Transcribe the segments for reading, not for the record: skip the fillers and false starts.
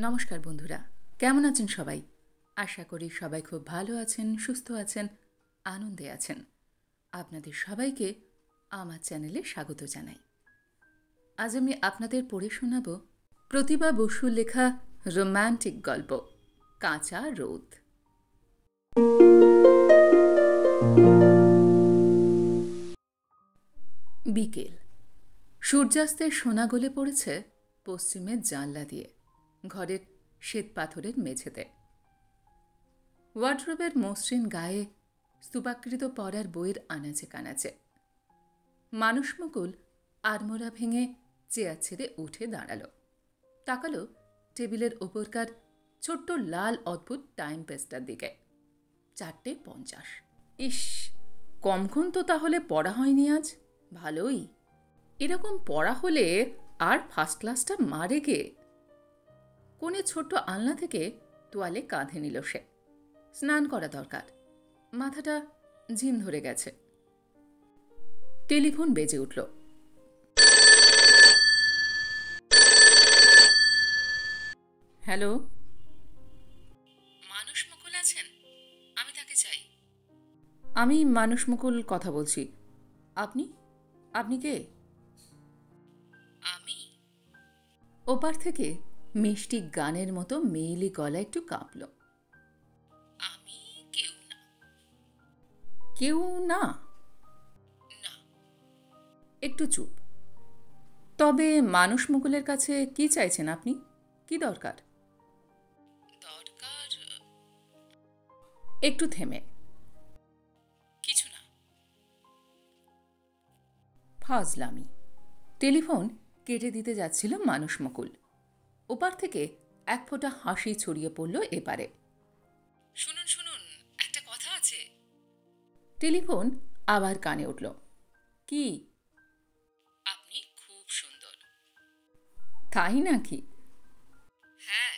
নমস্কার বন্ধুরা, কেমন আছেন সবাই? আশা করি সবাই খুব ভালো আছেন, সুস্থ আছেন, আনন্দে আছেন। আপনাদের সবাইকে আমার চ্যানেলে স্বাগত জানাই। আজ আমি আপনাদের পড়ে শোনাব প্রতিভা বসুর লেখা রোম্যান্টিক গল্প কাঁচা রোদ। বিকেল, সূর্যাস্তের সোনা গলে পড়েছে পশ্চিমের জানলা দিয়ে ঘরের শ্বেত পাথরের মেঝেতে। ওয়ার্ড্রোবের মসৃণ গায়ে স্তূপাকৃত পড়ার বইয়ের আনাচে কানাচে। মানুষমুকুল আড়মোড়া ভেঙে চেয়ার ছেড়ে উঠে দাঁড়ালো, তাকালো টেবিলের ওপরকার ছোট্ট লাল অদ্ভুত টাইম পেজটার দিকে। 4:50। ইস, কমক্ষণ তো তাহলে পড়া হয়নি আজ। ভালোই, এরকম পড়া হলে আর ফার্স্ট ক্লাসটা মারে কে। কোণে ছোট্ট আলনা থেকে তোয়ালে কাঁধে নিল সে। স্নান করা দরকার, মাথাটা ঝিম ধরে গেছে। টেলিফোন বেজে উঠল। হ্যালো, মানুষ মুকুল আছেন? আমি তাকে চাই। আমি মানুষ মুকুল কথা বলছি। আপনি আপনি কে? আমি। ওপার থেকে মিষ্টি গানের মতো মেয়েলি গলা একটু কাঁপল। আমি কেউ না। কেউ না? না। একটু চুপ। তবে মানুষ মুকুলের কাছে কি চাইছেন আপনি? কি দরকার? দরকার একটু থেমে। কিছু না। ফাজলামি। টেলিফোন কেটে দিতে যাচ্ছিল মানুষ মুকুল। ওপার থেকে এক ফোঁটা হাসি ছড়িয়ে পড়ল এপারে। শুনুন শুনুন, একটা কথা আছে। টেলিফোন আবার কানে উঠল। কি? আপনি খুব সুন্দর। তাই নাকি? হ্যাঁ,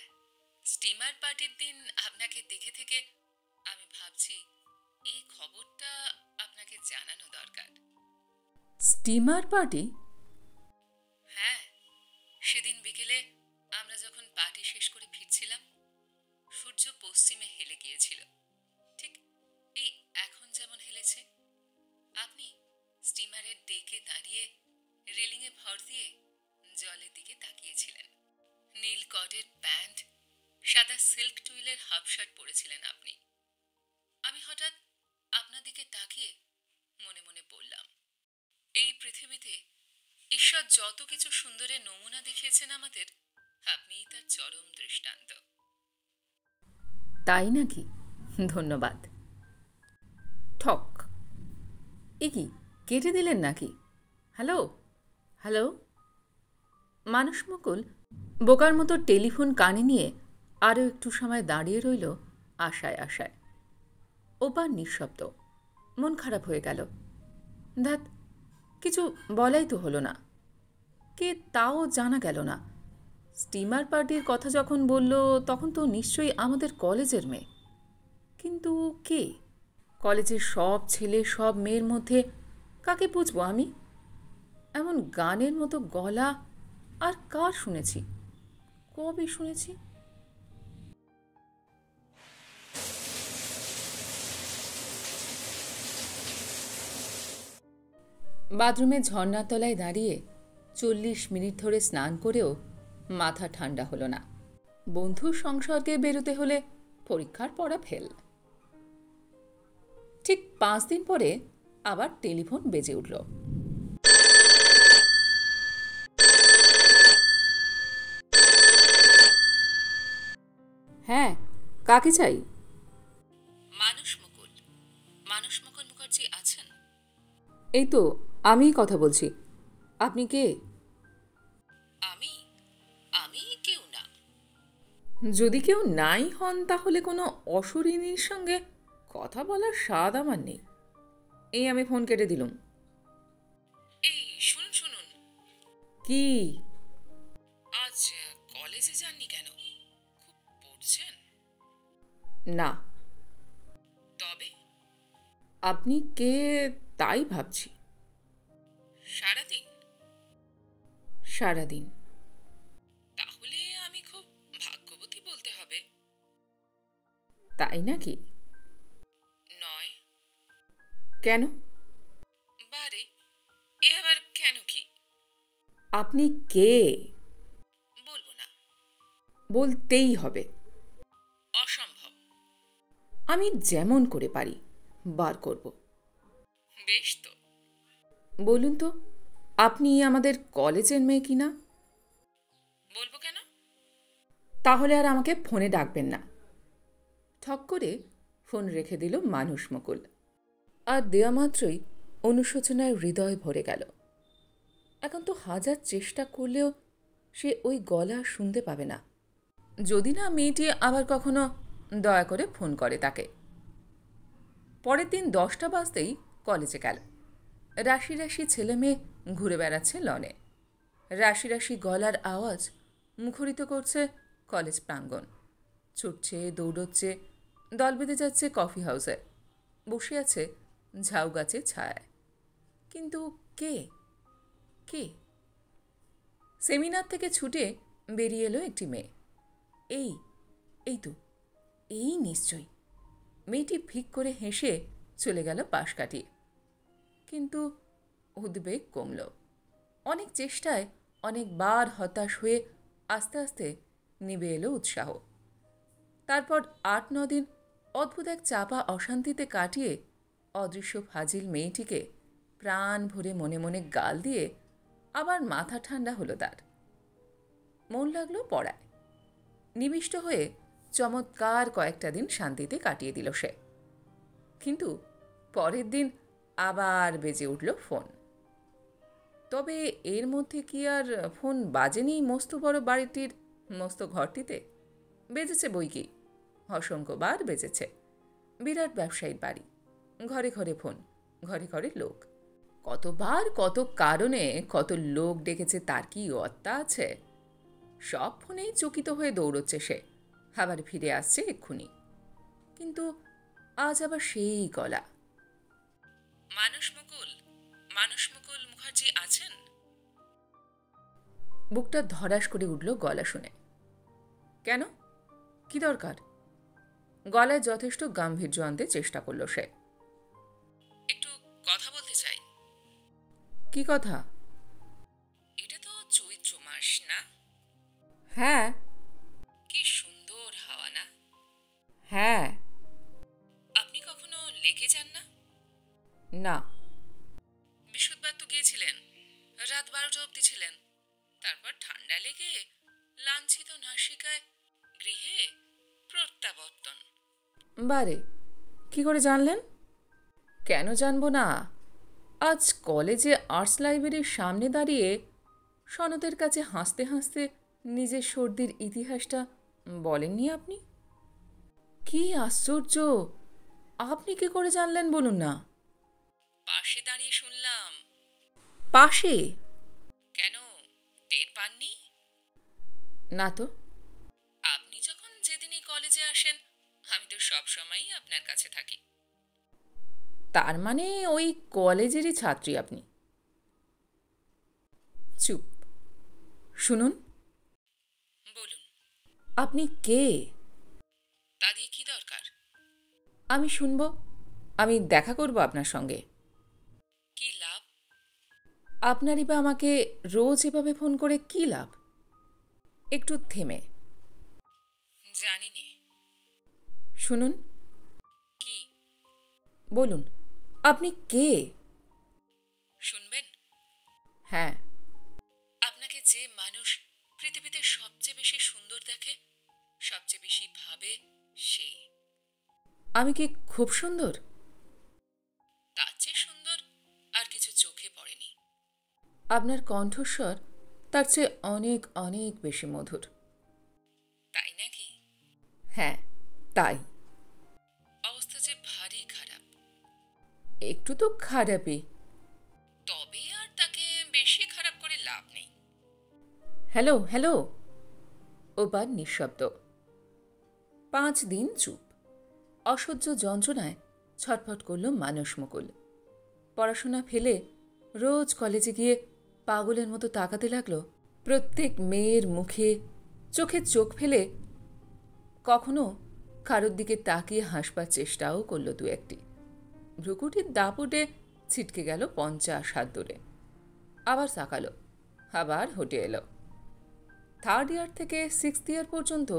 স্টিমার পার্টির দিন আপনাকে দেখে থেকে আমি ভাবছি এই খবরটা আপনাকে জানানো দরকার। Steamer party? হ্যাঁ, সেদিন বিকেলে আমরা যখন পার্টি শেষ করে ফিরছিলাম, সূর্য পশ্চিমে হেলে গিয়েছিল, ঠিক এই এখন যেমন হেলেছে। আপনি স্টিমারের ডেকে দাঁড়িয়ে রেলিংয়ে ভর দিয়ে জলের দিকে তাকিয়েছিলেন। নীল কডের প্যান্ট, সাদা সিল্ক টুইলের হাফ শার্ট পরেছিলেন আপনি। আমি হঠাৎ আপনার দিকে তাকিয়ে মনে মনে বললাম, এই পৃথিবীতে ঈশ্বর যত কিছু সুন্দরের নমুনা দেখিয়েছেন আমাদের, আপনিই তার চরম দৃষ্টান্ত। তাই নাকি? ধন্যবাদ। ঠক। এ কি, কেটে দিলেন নাকি? Hello hello. মানুষ মুকুল বোকার মতো টেলিফোন কানে নিয়ে আরও একটু সময় দাঁড়িয়ে রইল আশায় আশায়। ওপার নিঃশব্দ। মন খারাপ হয়ে গেল। ধ্যাত, কিছু বলাই তো হলো না। কে তাও জানা গেল না। স্টিমার পার্টির কথা যখন বলল তখন তো নিশ্চয়ই আমাদের কলেজের মেয়ে। কিন্তু কে? কলেজের সব ছেলে সব মেয়ের মধ্যে কাকে বুঝবো আমি? এমন গানের মতো গলা আর কার শুনেছি? কবে শুনেছি? বাথরুমে ঝর্ণার তলায় দাঁড়িয়ে 40 মিনিট ধরে স্নান করেও মাথা ঠান্ডা হলো না। বন্ধুর সংসর্গে বেরোতে হলে পরীক্ষার পড়া ফেল। ঠিক 5 দিন পরে আবার টেলিফোন বেজে উঠল। হ্যাঁ, কাকে চাই? মানুষ মুকুল। মানুষ মুকুল মুখার্জি আছেন? এই তো, আমিই কথা বলছি। আপনি কে? আমি আমি কেউ না। যদি কেউ নাই হন তাহলে কোনো অশরীরীর সঙ্গে কথা বলার স্বাদ আমার নেই। এই আমি ফোন কেটে দিলুম। এই শুনুন শুনুন। কি? আজ কলেজে যাননি কেন? খুব পড়ছেন? না। তবে আপনি কে তাই ভাবছি। সারাদিন? সারাদিন। তাহলে আমি খুব ভাগ্যবতী তাই নাকি? নয়। কেন? বারে, এ আবার কেন কি? আপনি কে? বলবো না। বলতেই হবে। অসম্ভব। আমি যেমন করে পারি বার করব। বেশ তো। বলুন তো, আপনি আমাদের কলেজের মেয়ে কি না? বলবো কেন? তাহলে আর আমাকে ফোনে ডাকবেন না। ঠক করে ফোন রেখে দিল মানুষ মুকুল। আর দেয়া মাত্রই অনুশোচনায় হৃদয় ভরে গেল। এখন তো হাজার চেষ্টা করলেও সে ওই গলা শুনতে পাবে না, যদি না মেয়েটি আবার কখনো দয়া করে ফোন করে তাকে। পরের দিন 10টা বাজতেই কলেজে গেল। রাশি রাশি ছেলে মেয়ে ঘুরে বেড়াচ্ছে লনে। রাশি রাশি গলার আওয়াজ মুখরিত করছে কলেজ প্রাঙ্গণ। ছুটছে, দৌড়চ্ছে, দল বেঁধে যাচ্ছে কফি হাউসে, বসে আছে ঝাউ গাছের ছায়ায়। কিন্তু কে? কে? সেমিনার থেকে ছুটে বেরিয়ে এলো একটি মেয়ে। এই এই তো, এই নিশ্চয়ই। মেয়েটি ফিক করে হেসে চলে গেল পাশ কাটিয়ে। কিন্তু উদ্বেগ কমল। অনেক চেষ্টায় অনেকবার হতাশ হয়ে আস্তে আস্তে নিভে এলো উৎসাহ। তারপর 8-9 দিন অদ্ভুত এক চাপা অশান্তিতে কাটিয়ে অদৃশ্য ফাজিল মেয়েটিকে প্রাণ ভরে মনে মনে গাল দিয়ে আবার মাথা ঠান্ডা হলো তার। মন লাগলো পড়ায়। নিবিষ্ট হয়ে চমৎকার কয়েকটা দিন শান্তিতে কাটিয়ে দিল সে। কিন্তু পরের দিন আবার বেজে উঠল ফোন। তবে এর মধ্যে কি আর ফোন বাজেনি মস্ত বড় বাড়িটির মস্ত ঘরটিতে? বেজেছে বই কি, অসংখ্যবার বেজেছে। বিরাট ব্যবসায়ীর বাড়ি, ঘরে ঘরে ফোন, ঘরে ঘরে লোক। কতবার কত কারণে কত লোক ডেকেছে তার কি অত্তা আছে? সব ফোনেই চকিত হয়ে দৌড়চ্ছে সে, আবার ফিরে আসছে এক্ষুনি। কিন্তু আজ আবার সেই গলা। মানুষ মুকুল মুখার্জি আছেন? বুকটা ধড়াস করে উঠল গলা শুনে। কেন? কি দরকার? গলায় যথেষ্ট গাম্ভীর্য আনতে চেষ্টা করল সে। একটু কথা বলতে চাই। কি কথা? এটা তো চৈত্র মাস, না? হ্যাঁ। কি সুন্দর হাওয়া, না? হ্যাঁ। আপনি কখনো লেকে যান না? না। বৃহস্পতিবার তো গিয়েছিলেন, রাত 12টা অবধি ছিলেন। তারপর ঠান্ডা লেগে লাঞ্ছিত নাসিকায় গৃহে প্রত্যাবর্তন। বারে, কি করে জানলেন? কেন জানবো না? আজ কলেজে আর্টস লাইব্রেরির সামনে দাঁড়িয়ে সনদের কাছে হাসতে হাসতে নিজের সর্দির ইতিহাসটা বলেননি আপনি? কি আশ্চর্য! আপনি কি করে জানলেন বলুন না? পাশে দাঁড়িয়ে শুনলাম। পাশে? কেন, টের পাননি? না তো। আপনি যখন যেদিনই কলেজে আসেন, আমি তো সব সময়ই আপনার কাছে থাকি। তার মানে ওই কলেজেরই ছাত্রী আপনি? চুপ। শুনুন, বলুন। আপনি কে? তা দিয়ে কি দরকার? আমি শুনব। আমি দেখা করব আপনার সঙ্গে। কি লাভ? আপনারই বা আমাকে রোজ এভাবে ফোন করে কি লাভ? একটু থেমে জানি নে। শুনুন। কি? বলুন, আপনি কে? শুনবেন? হ্যাঁ। আপনাকে যে মানুষ পৃথিবীতে সবচেয়ে বেশি সুন্দর দেখে, সবচেয়ে বেশি ভাবে, সে। আমি কি খুব সুন্দর? তার চেয়ে সুন্দর আর কিছু চোখে পড়েনি। আপনার কণ্ঠস্বর তার চেয়ে অনেক অনেক বেশি মধুর। তাই নাকি? হ্যাঁ, তাই। অবস্থা যে ভারী খারাপ। একটু তো খারাপই। তবে আর তাকে বেশি খারাপ করে লাভ নেই। Hello hello. ওবার নিঃশব্দ। 5 দিন চুপ। অসহ্য যন্ত্রণায় ছটফট করল মানুষ মুকুল। পড়াশোনা ফেলে রোজ কলেজে গিয়ে পাগলের মতো তাকাতে লাগলো প্রত্যেক মেয়ের মুখে, চোখে চোখ ফেলে। কখনো কারোর দিকে তাকিয়ে হাসবার চেষ্টাও করল দু একটি। ভ্রুকুটির দাপটে ছিটকে গেল 50 হাত দূরে। আবার তাকালো, আবার হেঁটে এলো। 3rd ইয়ার থেকে 6th ইয়ার পর্যন্ত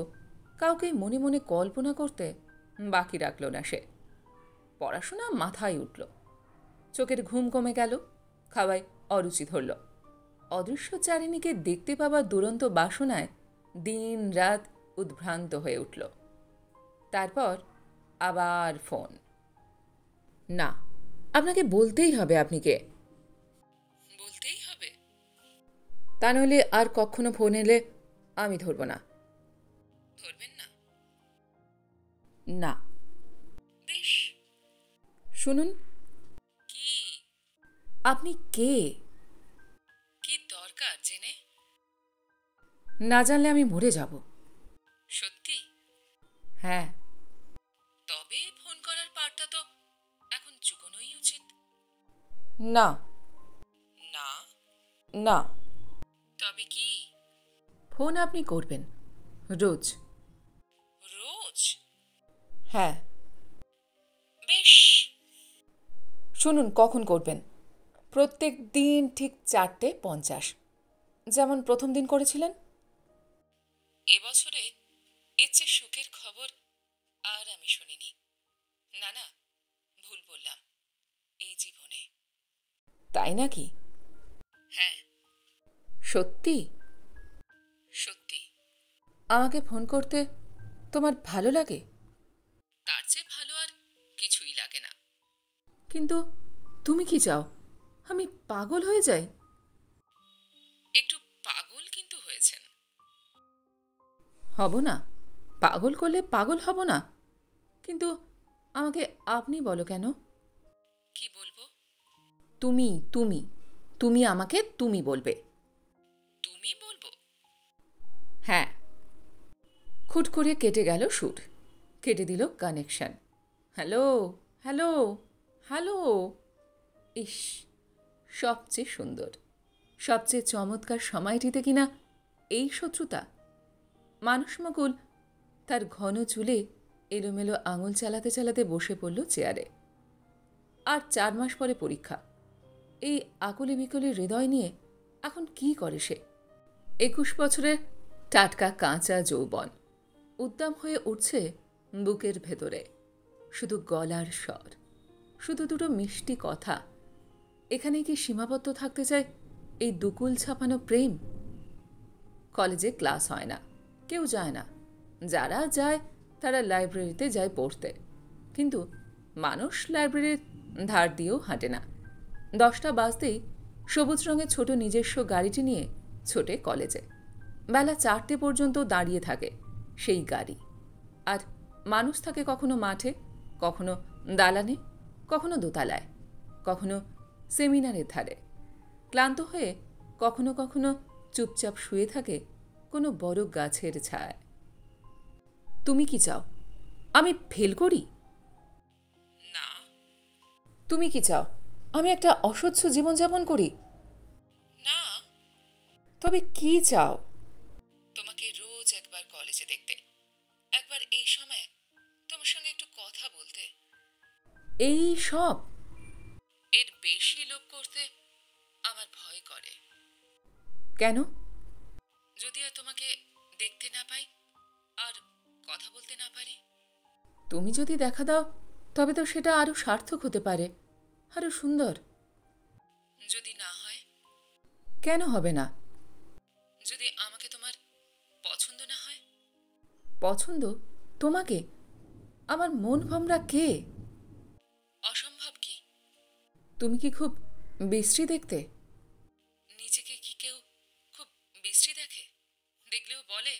কাউকেই মনে মনে কল্পনা করতে বাকি রাখল না সে। পড়াশোনা মাথায় উঠল, চোখের ঘুম কমে গেল, খাওয়ায় অরুচি ধরল। অদৃশ্য চারিণীকে দেখতে পাবার দুরন্ত বাসনায় দিন রাত উদ্ভ্রান্ত হয়ে উঠল। তারপর আবার ফোন। না, আপনাকে বলতেই হবে আপনি কে। বলতেই হবে? তা নইলে আর কখনো ফোন এলে আমি ধরব না। ধরবেন না? না। বেশ। শুনুন, কি? আপনি কে? কি দরকার জেনে? না জানলে আমি মরে যাব। সত্যি? হ্যাঁ। তবে ফোন করার পারটা তো এখন চুকোনোই উচিত। না। না? না। তবে কি? ফোন আপনি করবেন রোজ। রোজ? হ্যাঁ। বেশ। শুনুন, কখন করবেন? প্রত্যেক দিন ঠিক 4:50, যেমন প্রথম দিন করেছিলেন। এবছরে এর চেয়ে সুখের খবর আর আমি শুনিনি। না না, ভুল বললাম, এই জীবনে। তাই নাকি? হ্যাঁ, সত্যি? সত্যি। আমাকে ফোন করতে তোমার ভালো লাগে? তার চেয়ে ভালো আর কিছুই লাগে না। কিন্তু তুমি কি চাও? আমি পাগল হয়ে যাই? একটু পাগল কিন্তু হয়েছেন। হব না? পাগল করলে পাগল হব না? কিন্তু আমাকে আপনি বলো কেন? কি বলবো? তুমি তুমি তুমি আমাকে তুমি বলবে। তুমি বলবো? হ্যাঁ। খুট করে কেটে গেল সুর, কেটে দিল কানেকশন। Hello hello hello. ইস, সবচেয়ে সুন্দর, সবচেয়ে চমৎকার সময়টিতে কিনা এই শত্রুতা। মানসমকুল তার ঘন চুলে এলোমেলো আঙুল চালাতে চালাতে বসে পড়ল চেয়ারে। আর 4 মাস পরে পরীক্ষা। এই আকুলি বিকলি হৃদয় নিয়ে এখন কি করে সে? 21 বছরের টাটকা কাঁচা যৌবন উদ্দাম হয়ে উঠছে বুকের ভেতরে। শুধু গলার স্বর, শুধু দুটো মিষ্টি কথা। এখানে কি সীমাবদ্ধ থাকতে চায় এই দুকুল ছাপানো প্রেম? কলেজে ক্লাস হয় না, কেউ যায় না। যারা যায় তারা লাইব্রেরিতে যায় পড়তে। কিন্তু মানুষ লাইব্রেরির ধার দিয়েও হাঁটে না। 10টা বাজতেই সবুজ রঙের ছোট নিজস্ব গাড়িটি নিয়ে ছোটে কলেজে। বেলা 4টে পর্যন্ত দাঁড়িয়ে থাকে সেই গাড়ি। আর মানুষ থাকে কখনো মাঠে, কখনো দালানে, কখনো দোতলায়, কখনো সেমিনারের ধারে। ক্লান্ত হয়ে কখনো কখনো চুপচাপ শুয়ে থাকে কোনো বড় গাছের ছায়ায়। তুমি কি চাও? আমি ফেল করি? না। তুমি কি চাও? আমি একটা অস্বচ্ছ জীবনযাপন করি? না। তবে কি চাও? তোমাকে রোজ একবার কলেজে দেখতে, একবার এই সময় তোমার সঙ্গে একটু কথা বলতে। এই সব? এর বেশি লোভ করতে আমার ভয় করে। কেন? যদি আর তোমাকে দেখতে না পাই আর কথা বলতে না পারি। তুমি যদি দেখা দাও তবে তো সেটা আরো সার্থক হতে পারে, আরো সুন্দর। যদি না হয়? কেন হবে না? যদি আমাকে তোমার পছন্দ না হয়? পছন্দ? তোমাকে? আমার মন ভমরা কে? অসম্ভব কি? তুমি কি খুব বিশ্রী দেখতে? নিজেকে কি কেউ খুব বিশ্রী দেখে? দেখলেও বলে?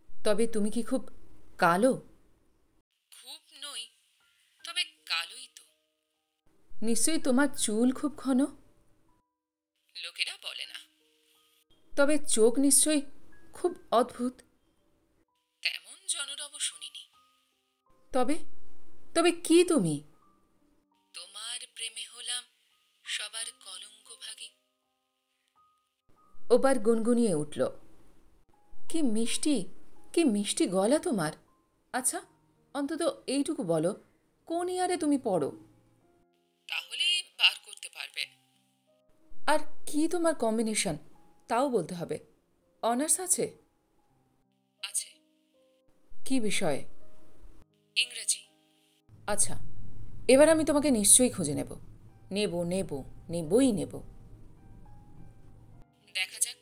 তবে তুমি কি খুব কালো? খুব নই, তবে কালোই তো। নিশ্চয়ই তোমার চুল খুব ঘন? লোকেরা বলে না। তবে চোখ নিশ্চয়ই খুব অদ্ভুত? তেমন জনরব শুনিনি। তবে তবে কি তুমি? তোমার প্রেমে হলাম সবার কলঙ্ক ভাগী। ওবার গুনগুনিয়ে উঠল। কি মিষ্টি, কি মিষ্টি গলা তোমার। আচ্ছা, অন্তত এইটুকু বলো, কোন ইয়ারে তুমি পড়ো? তাহলেই বার করতে পারবে। আর কি তোমার কম্বিনেশন তাও বলতে হবে। অনার্স আছে? আছে। কি বিষয়ে? ইংরেজি। আচ্ছা, এবার আমি তোমাকে নিশ্চয়ই খুঁজে নেব, নেব নেব, নেবই নেব। দেখা যাক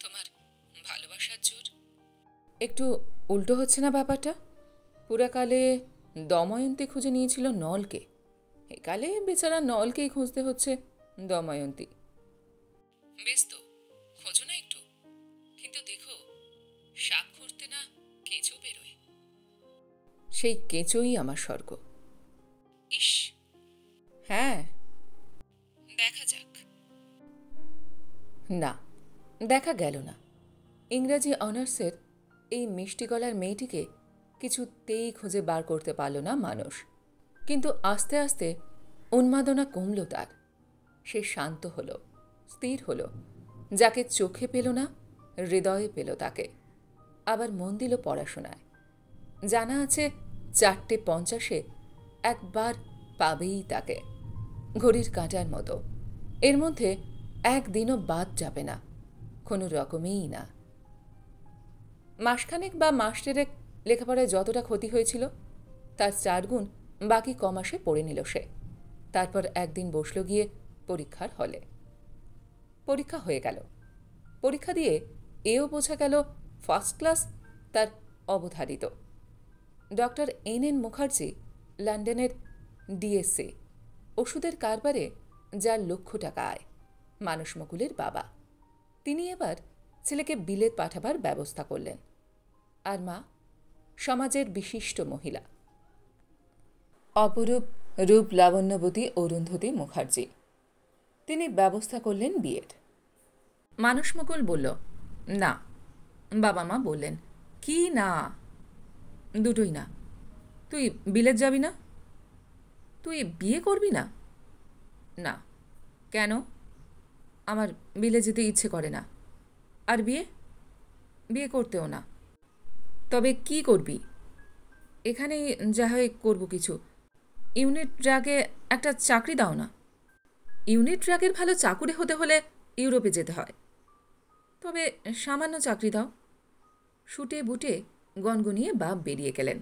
তোমার ভালোবাসার জোর। একটু উল্টো হচ্ছে না ব্যাপারটা? পুরাকালে দময়ন্তী খুঁজে নিয়েছিল নলকে, একালে বেচারা নলকেই খুঁজতে হচ্ছে দময়ন্তী। বেশ তো, খোঁজো না একটু, কিন্তু দেখো সাপ খুঁড়তে না কেঁচো বেরোয়। সেই কেঁচোই আমার স্বর্গ। ইস। হ্যাঁ। দেখা যাক। না, দেখা গেল না। ইংরাজি অনার্সের এই মিষ্টি গলার মেয়েটিকে কিছুতেই খুঁজে বার করতে পারল না মানুষ। কিন্তু আস্তে আস্তে উন্মাদনা কমল তার। সে শান্ত হলো, স্থির হলো। যাকে চোখে পেল না, হৃদয়ে পেল তাকে। আবার মন দিল পড়াশোনায়। জানা আছে 4:50 একবার পাবেই তাকে, ঘড়ির কাঁটার মতো। এর মধ্যে একদিনও বাদ যাবে না, কোনো রকমেই না। মাসখানেক বা মাস দেড়েক লেখাপড়ায় যতটা ক্ষতি হয়েছিল তার 4 গুণ বাকি কমাসে পড়ে নিল সে। তারপর একদিন বসল গিয়ে পরীক্ষার হলে। পরীক্ষা হয়ে গেল। পরীক্ষা দিয়ে এও বোঝা গেল ফার্স্ট ক্লাস তার অবধারিত। ডক্টর এন মুখার্জি লন্ডনের ডিএসসি, ওষুধের কারবারে যার লক্ষ টাকা আয়, মানস মুকুলের বাবা। তিনি এবার ছেলেকে বিলেত পাঠাবার ব্যবস্থা করলেন। আর মা সমাজের বিশিষ্ট মহিলা, অপরূপ রূপ লাবণ্যবতী অরুন্ধতী মুখার্জি। তিনি ব্যবস্থা করলেন বিয়ের। মানস মুকুল বলল না। বাবা মা বললেন কি না? দুটোই না। তুই বিলেত যাবি না? তুই বিয়ে করবি না? না। কেন? আমার বিলে যেতে ইচ্ছে করে না। আর বিয়ে? বিয়ে করতেও না। তবে কি করবি? এখানেই যা হয় করব কিছু। ইউনিট ড্রাগে একটা চাকরি দাও না। ইউনিট ড্রাগের ভালো চাকুরে হতে হলে ইউরোপে যেতে হয়। তবে সামান্য চাকরি দাও। শুটে বুটে গনগনিয়ে বাপ বেরিয়ে গেলেন।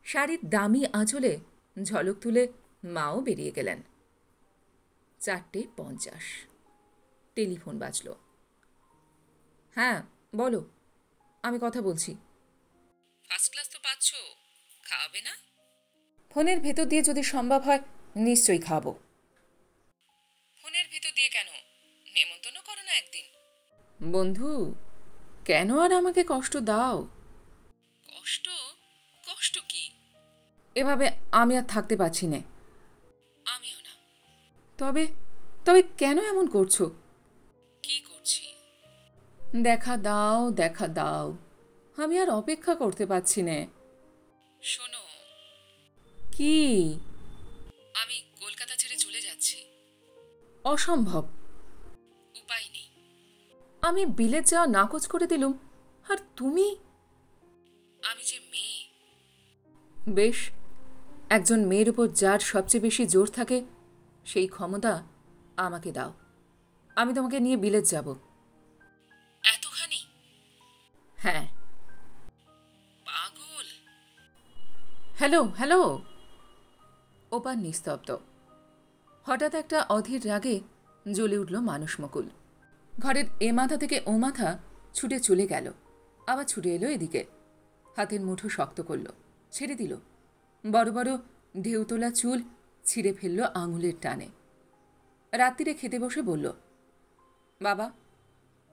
শাড়ির দামি আঁচলে ঝলক তুলে মাও বেরিয়ে গেলেন। 4:50 টেলিফোন বাজল। হ্যাঁ বলো, আমি কথা বলছি। ফার্স্ট ক্লাস তো পাচ্ছ, খাওয়াবে না? ফোনের ভেতর দিয়ে যদি সম্ভব হয় নিশ্চয়ই খাবো। ফোনের ভেতর দিয়ে কেন? নেমন্তন্ন করো না একদিন। বন্ধু, কেন আর আমাকে কষ্ট দাও? কষ্ট? কষ্ট কি? এভাবে আমি আর থাকতে পারছি না। আমিও না। তবে তবে কেন এমন করছো? কি করছি? দেখা দাও, দেখা দাও। আমি আর অপেক্ষা করতে পারছি না। শোনো, কি? আমি কলকাতা ছেড়ে চলে যাচ্ছি। অসম্ভব। উপায় নেই। আমি বিলেত যাওয়া নাকচ করে দিলুম, আর তুমি? আমি যে মেয়ে। বেশ, একজন মেয়ের উপর যার সবচেয়ে বেশি জোর থাকে সেই ক্ষমতা আমাকে দাও। আমি তোমাকে নিয়ে বিলেত যাব। এতখানি? হ্যাঁ। পাগল। Hello hello. ওপার নিস্তব্ধ। হঠাৎ একটা অধীর রাগে জ্বলে উঠল মানস মুকুল। ঘরের এ মাথা থেকে ও মাথা ছুটে চলে গেল, আবার ছুটে এলো এদিকে। হাতের মুঠো শক্ত করল, ছেড়ে দিল। বড় বড় ঢেউ তোলা চুল ছিঁড়ে ফেলল আঙুলের টানে। রাত্রিরে খেতে বসে বলল, বাবা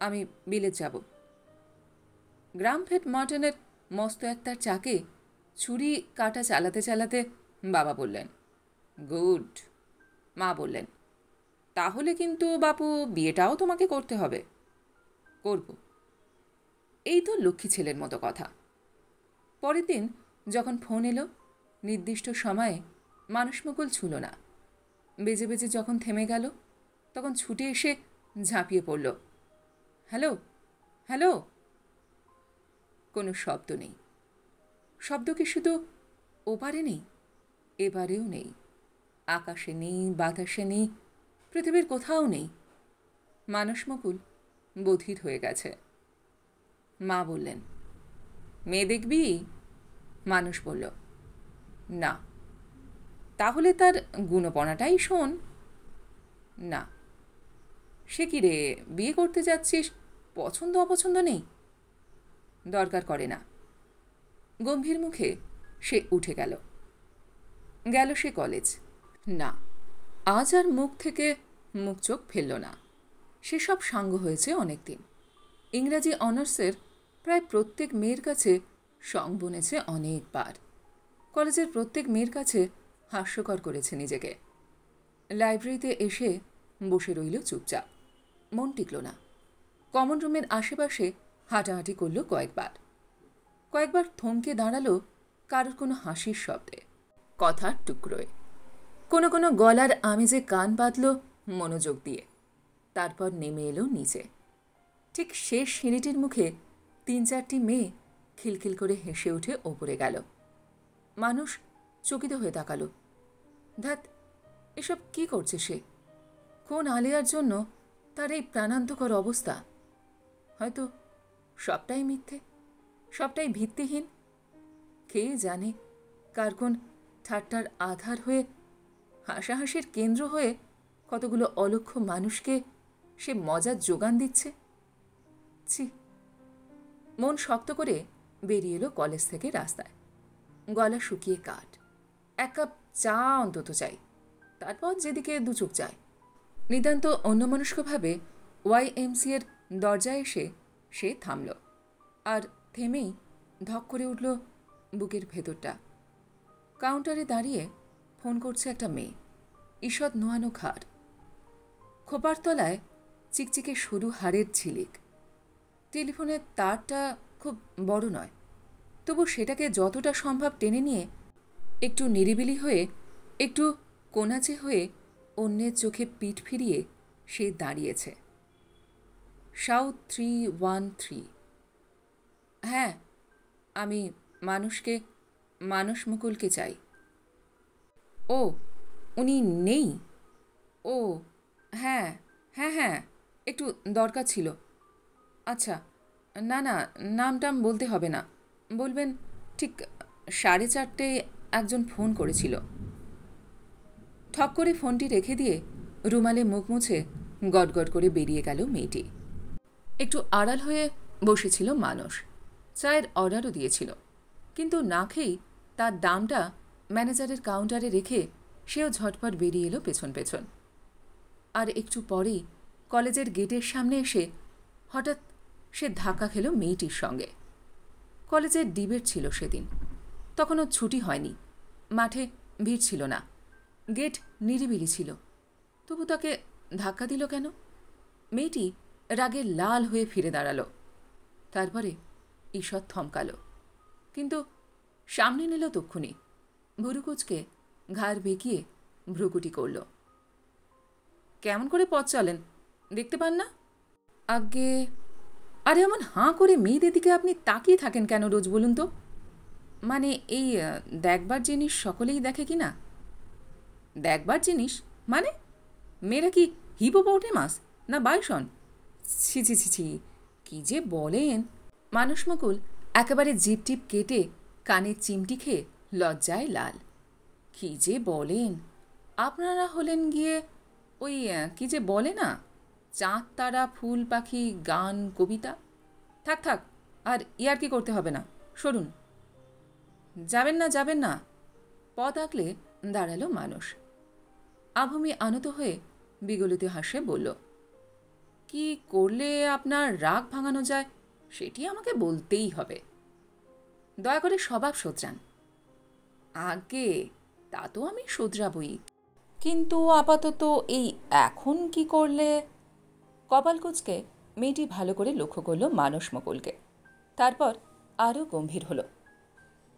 আমি বিলেত যাব। গ্রাম ফেড মটনের মস্ত একটা চাকে ছুরি কাটা চালাতে চালাতে বাবা বললেন, গুড। মা বললেন, তাহলে কিন্তু বাপু বিয়েটাও তোমাকে করতে হবে। করব। এই তো লক্ষ্মী ছেলের মতো কথা। পরের দিন যখন ফোন এলো, নির্দিষ্ট সময়ে মানস মুকুল ছুল না। বেজে বেজে যখন থেমে গেল তখন ছুটে এসে ঝাঁপিয়ে পড়ল। Hello hello. কোনো শব্দ নেই। শব্দ কি শুধু ওপারে নেই, এপারেও নেই, আকাশে নেই, বাতাসে নেই, পৃথিবীর কোথাও নেই। মানসমকুল বধির হয়ে গেছে। মা বললেন, মেয়ে দেখবি? মানুষ বলল, না। তাহলে তার গুণপনাটাই শোন। না। সে কি রে, বিয়ে করতে যাচ্ছিস, পছন্দ অপছন্দ নেই? দরকার করে না। গম্ভীর মুখে সে উঠে গেল। গেল সে কলেজ। না, আজ আর মুখ থেকে মুখ চোখ ফেলল না। সেসব সাঙ্গ হয়েছে অনেক দিন। ইংরাজি অনার্সের প্রায় প্রত্যেক মেয়ের কাছে সং বুনেছে অনেকবার। কলেজের প্রত্যেক মেয়ের কাছে হাস্যকর করেছে নিজেকে। লাইব্রেরিতে এসে বসে রইল চুপচাপ। মন টিকল না। কমন রুমের আশেপাশে হাঁটাহাঁটি করল কয়েকবার থমকে দাঁড়ালো কারোর কোনো হাসির শব্দে, কথার টুকরোয়। কোনো কোনো গলার আমেজে কান বাঁধল মনোযোগ দিয়ে। তারপর নেমে এলো নিচে। ঠিক শেষ সিঁড়িটির মুখে ৩-৪টি মেয়ে খিলখিল করে হেসে উঠে ওপরে গেল। মানুষ চকিত হয়ে তাকালো। ধ্যাৎ, এসব কি করছে সে? কোন আলেয়ার জন্য তার এই প্রাণান্তকর অবস্থা? হয়তো সবটাই মিথ্যে, সবটাই ভিত্তিহীন। কে জানে কার কোন ঠাট্টার আধার হয়ে, হাসাহাসির কেন্দ্র হয়ে কতগুলো অলক্ষ্য মানুষকে সে মজার যোগান দিচ্ছে। ছি! মন শক্ত করে বেরিয়ে এলো কলেজ থেকে রাস্তায়। গলা শুকিয়ে কাঠ। 1 কাপ চা অন্তত চাই। তারপর যেদিকে দু চোখ যায়। নিতান্ত অন্যমনস্কভাবে YMCA এর দরজায় এসে সে থামল। আর থেমেই ধক করে উঠল বুকের ভেতরটা। কাউন্টারে দাঁড়িয়ে ফোন করছে একটা মেয়ে। ঈষৎ নোয়ানো ঘাড়, খোপার তলায় চিকচিকে সরু হাড়ের ঝিলিক। টেলিফোনের তারটা খুব বড় নয়, তবু সেটাকে যতটা সম্ভব টেনে নিয়ে একটু নিরিবিলি হয়ে, একটু কোনাচে হয়ে অন্যের চোখে পিঠ ফিরিয়ে সে দাঁড়িয়েছে। সাউথ 313। হ্যাঁ, আমি মানসমকুলকে চাই। ও, উনি নেই? ও হ্যাঁ হ্যাঁ হ্যাঁ, একটু দরকার ছিল। আচ্ছা, না না, নামটাম বলতে হবে না। বলবেন ঠিক 4:30 একজন ফোন করেছিল। ঠক করে ফোনটি রেখে দিয়ে রুমালে মুখ মুছে গটগট করে বেরিয়ে গেল মেয়েটি। একটু আড়াল হয়ে বসেছিল মানুষ। চায়ের অর্ডারও দিয়েছিল, কিন্তু না খেয়েই তার দামটা ম্যানেজারের কাউন্টারে রেখে সেও ঝটপট বেরিয়ে এলো পেছন পেছন। আর একটু পরেই কলেজের গেটের সামনে এসে হঠাৎ সে ধাক্কা খেল মেয়েটির সঙ্গে। কলেজের ডিবেট ছিল সেদিন। তখনও ছুটি হয়নি। মাঠে ভিড় ছিল না। গেট নিরিবিলি ছিল। তবু তাকে ধাক্কা দিল কেন? মেয়েটি রাগে লাল হয়ে ফিরে দাঁড়াল। তারপরে ঈষৎ থমকাল, কিন্তু সামনে নিল তক্ষুনি। ভুরুকুচকে ঘাড় বেঁকিয়ে ভ্রুকুটি করল। কেমন করে পথ চলেন, দেখতে পান না? আগে, আরে এমন হাঁ করে মেয়েদের দিকে আপনি তাকিয়ে থাকেন কেন রোজ বলুন তো? মানে এই দেখবার জিনিস সকলেই দেখে কি না? দেখবার জিনিস মানে? মেয়েরা কি হিপোপটেমাস না বাইসন? ছি ছি ছি ছি, কি যে বলেন! মানসমকুল একেবারে জিপটিপ কেটে কানের চিমটি খেয়ে লজ্জায় লাল। কি যে বলেন! আপনারা হলেন গিয়ে ওই কি যে বলে না, চাঁদ তারা ফুল পাখি গান কবিতা। থাক থাক, আর ইয়ার কি করতে হবে না, সরুন। যাবেন না। পথ আঁকলে দাঁড়ালো মানুষ। আভূমি আনত হয়ে বিগলিত হাসে বলল, কি করলে আপনার রাগ ভাঙানো যায় সেটি আমাকে বলতেই হবে। দয়া করে স্বভাব শোধরান। আগে তা তো আমি শোধরাবই, কিন্তু আপাতত এই এখন কি করলে? কপাল কুঁচকে মেয়েটি ভালো করে লক্ষ্য করল মানসমকুলকে। তারপর আরও গম্ভীর হলো।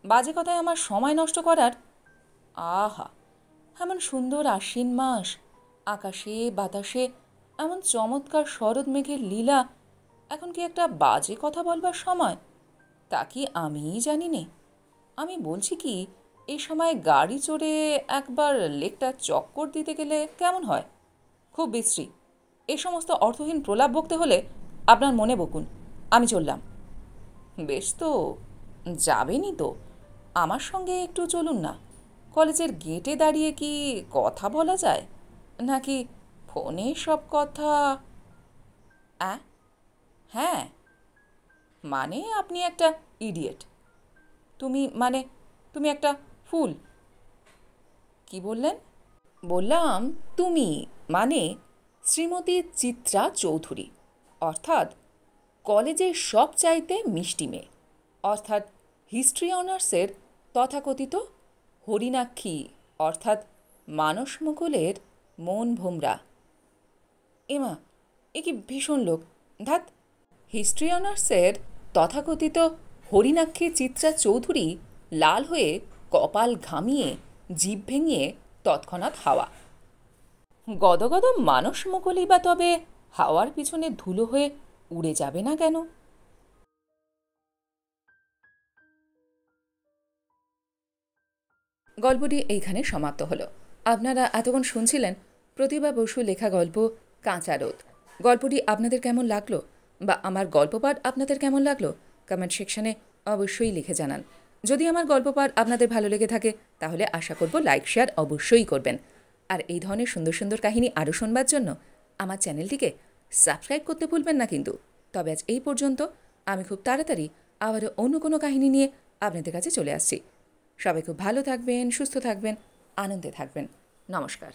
বাজে কথায় আমার সময় নষ্ট করার? আহা, এমন সুন্দর আশ্বিন মাস, আকাশে বাতাসে এমন চমৎকার শরৎ মেঘের লীলা, এখন কি একটা বাজে কথা বলবার সময়? তা কি আমিই জানি নে? আমি বলছি কি, এই সময় গাড়ি চড়ে একবার লেকটা চক্কর দিতে গেলে কেমন হয়? খুব বিশ্রী। এই সমস্ত অর্থহীন প্রলাপ বকতে হলে আপনার মনে বকুন। আমি চললাম। বেশ তো, যাবেনই তো। আমার সঙ্গে একটু চলুন না। কলেজের গেটে দাঁড়িয়ে কি কথা বলা যায়, নাকি ফোনে সব কথা? হ্যাঁ, মানে আপনি একটা ইডিয়েট। মানে তুমি একটা ফুল। কি বললেন? বললাম তুমি, মানে শ্রীমতী চিত্রা চৌধুরী, অর্থাৎ কলেজের সব চাইতে মিষ্টি মেয়ে, অর্থাৎ হিস্ট্রি অনার্সের তথাকথিত হরিণাক্ষী, অর্থাৎ মানস মুকুলের মন ভোমরা। এমা, এ কি ভীষণ লোক! ধাত! হিস্ট্রি অনার্সের তথাকথিত হরিণাক্ষী চিত্রা চৌধুরী লাল হয়ে কপাল ঘামিয়ে জিভ ভেঙিয়ে তৎক্ষণাৎ হাওয়া। গদগদ মানস মুকুলই বা তবে হাওয়ার পিছনে ধুলো হয়ে উড়ে যাবে না কেন? গল্পটি এইখানে সমাপ্ত হলো। আপনারা এতক্ষণ শুনছিলেন প্রতিভা বসু লেখা গল্প কাঁচা রোদ। গল্পটি আপনাদের কেমন লাগলো, বা আমার গল্প পাঠ আপনাদের কেমন লাগলো, কমেন্ট সেকশনে অবশ্যই লিখে জানান। যদি আমার গল্প পাঠ আপনাদের ভালো লেগে থাকে তাহলে আশা করব লাইক শেয়ার অবশ্যই করবেন। আর এই ধরনের সুন্দর সুন্দর কাহিনী আরও শুনবার জন্য আমার চ্যানেলটিকে সাবস্ক্রাইব করতে ভুলবেন না কিন্তু। তবে আজ এই পর্যন্ত। আমি খুব তাড়াতাড়ি আবারও অন্য কোনো কাহিনী নিয়ে আপনাদের কাছে চলে আসছি। সবাই খুব ভালো থাকবেন, সুস্থ থাকবেন, আনন্দে থাকবেন। নমস্কার।